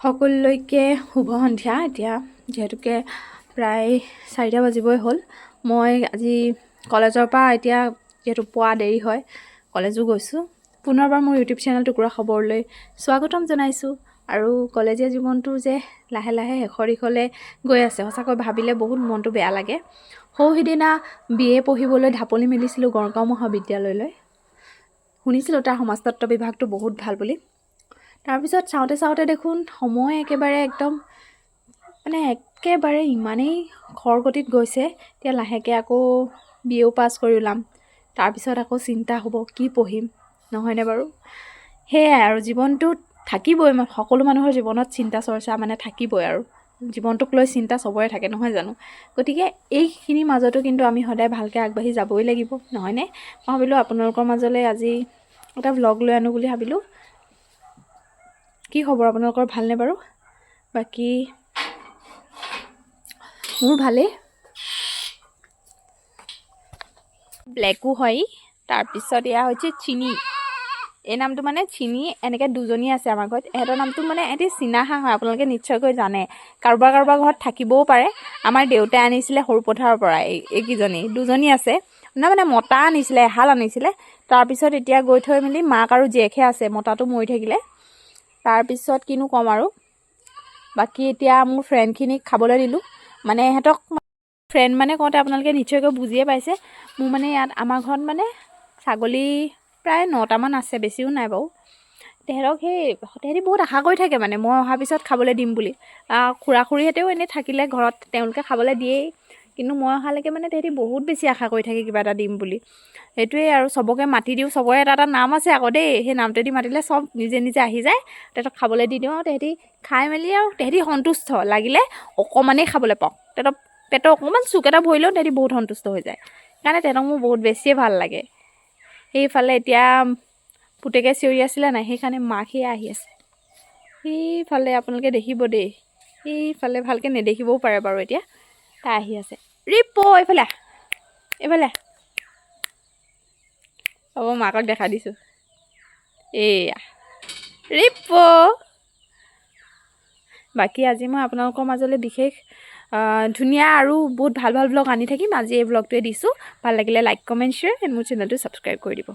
সকলোলৈকে শুভ সন্ধিয়া। এতিয়া যিহেতুকে প্ৰায় 4টা বাজিবই হ'ল। মই আজি কলেজৰ পৰা এতিয়া যিহেতু পোৱা দেৰি হয়, কলেজো গৈছোঁ। পুনৰবাৰ মোৰ ইউটিউব চেনেল টুকুৰা খবৰলৈ স্বাগতম জনাইছোঁ। আৰু কলেজীয়া জীৱনটো যে লাহে লাহে শেষৰ দিশলৈ গৈ আছে, সঁচাকৈ ভাবিলে বহুত মনটো বেয়া লাগে। সিদিনা BA পঢ়িবলৈ ঢাপলি মেলিছিলোঁ গড়গাঁও মহাবিদ্যালয়লৈ। শুনিছিলোঁ তাৰ সমাজতত্ত্ব বিভাগটো বহুত ভাল বুলি। তাৰপিছত চাওঁতে দেখোন সময় একেবাৰে ইমানেই খৰগতিত গৈছে। এতিয়া লাহেকৈ আকৌ BA পাছ কৰি ওলাম। তাৰপিছত আকৌ চিন্তা হ'ব কি পঢ়িম, নহয়নে বাৰু? সেয়াই আৰু জীৱনটোত থাকিবই, সকলো মানুহৰ জীৱনত চিন্তা চৰ্চা থাকিবই আৰু জীৱনটোক লৈ চিন্তা চবৰে থাকে, নহয় জানো? গতিকে এইখিনিৰ মাজতো কিন্তু আমি সদায় ভালকৈ আগবাঢ়ি যাবই লাগিব, নহয়নে? মই ভাবিলোঁ আপোনালোকৰ মাজলৈ আজি এটা ভ্লগ লৈ আনো বুলি ভাবিলোঁ। কি খবৰ আপোনালোকৰ, ভালনে বাৰু? বাকী মোৰ ভালেই। ব্লেকো হয়। তাৰপিছত এয়া হৈছে চিনি। এই নামটো চিনি, এনেকৈ দুজনী আছে আমাৰ ঘৰত। এহেঁতৰ নামটো এহেঁতি চীনা হাঁহ হয়, আপোনালোকে নিশ্চয়কৈ জানে। কাৰোবাৰ ঘৰত থাকিবও পাৰে। আমাৰ দেউতাই আনিছিলে সৰু পথাৰৰ পৰা এইকেইজনী, দুজনী আছে। মতা আনিছিলে, এহাল আনিছিলে। তাৰপিছত এতিয়া গৈ থৈ মেলি মাক আৰু জীয়েকহে আছে, মতাটো মৰি থাকিলে। তাৰপিছত কিনো ক'ম আৰু। বাকী এতিয়া মোৰ ফ্ৰেণ্ডখিনিক খাবলৈ দিলোঁ। ইহঁতক ফ্ৰেণ্ড কওঁতে আপোনালোকে নিশ্চয়কৈ বুজিয়ে পাইছে। মোৰ ইয়াত আমাৰ ঘৰত ছাগলী প্ৰায় 9টামান আছে, বেছিও নাই বাৰু। তেহেঁতি বহুত আশা কৰি থাকে মই অহাৰ পিছত খাবলৈ দিম বুলি। খুৰা-খুৰীহঁতেও এনেই থাকিলে ঘৰত তেওঁলোকে খাবলৈ দিয়েই, কিন্তু মই অহালৈকে তেহেঁতি বহুত বেছি আশা কৰি থাকে কিবা এটা দিম বুলি। সেইটোৱেই আৰু চবকে মাতি দিওঁ, চবৰে এটা এটা নাম আছে আকৌ দেই। সেই নামটোৱেদি মাতিলে চব নিজে নিজে আহি যায়। তেহেঁতক খাবলৈ দি দিওঁ আৰু তেহেঁতি খাই মেলি আৰু তেহেঁতি সন্তুষ্ট, লাগিলে অকণমানেই খাবলৈ পাওঁ। তেহেঁতৰ পেটৰ অকণমান চুক এটা ভৰিলেও তেহেঁতি বহুত সন্তুষ্ট হৈ যায়। সেইকাৰণে তেহেঁতক মোৰ বহুত বেছিয়ে ভাল লাগে। সেইফালে এতিয়া পুতেকে চিঞৰি আছিলে নাই, সেইকাৰণে মাক সেয়া আহি আছে। সেইফালে আপোনালোকে দেখিব দেই, সেইফালে ভালকৈ নেদেখিবও পাৰে বাৰু এতিয়া। তাই আহি আছে। ৰিপো এইফালে হ'ব, মাকক দেখা দিছোঁ। এয়া ৰিপো। বাকী আজি মই আপোনালোকৰ মাজলৈ বিশেষ ধুনীয়া আৰু বহুত ভাল ভ্লগ আনি থাকিম। আজি এই ভ্লগটোৱে দিছোঁ। ভাল লাগিলে লাইক, কমেণ্ট, শ্বেয়াৰ, এণ্ড মোৰ চেনেলটো ছাবস্ক্ৰাইব কৰি দিব।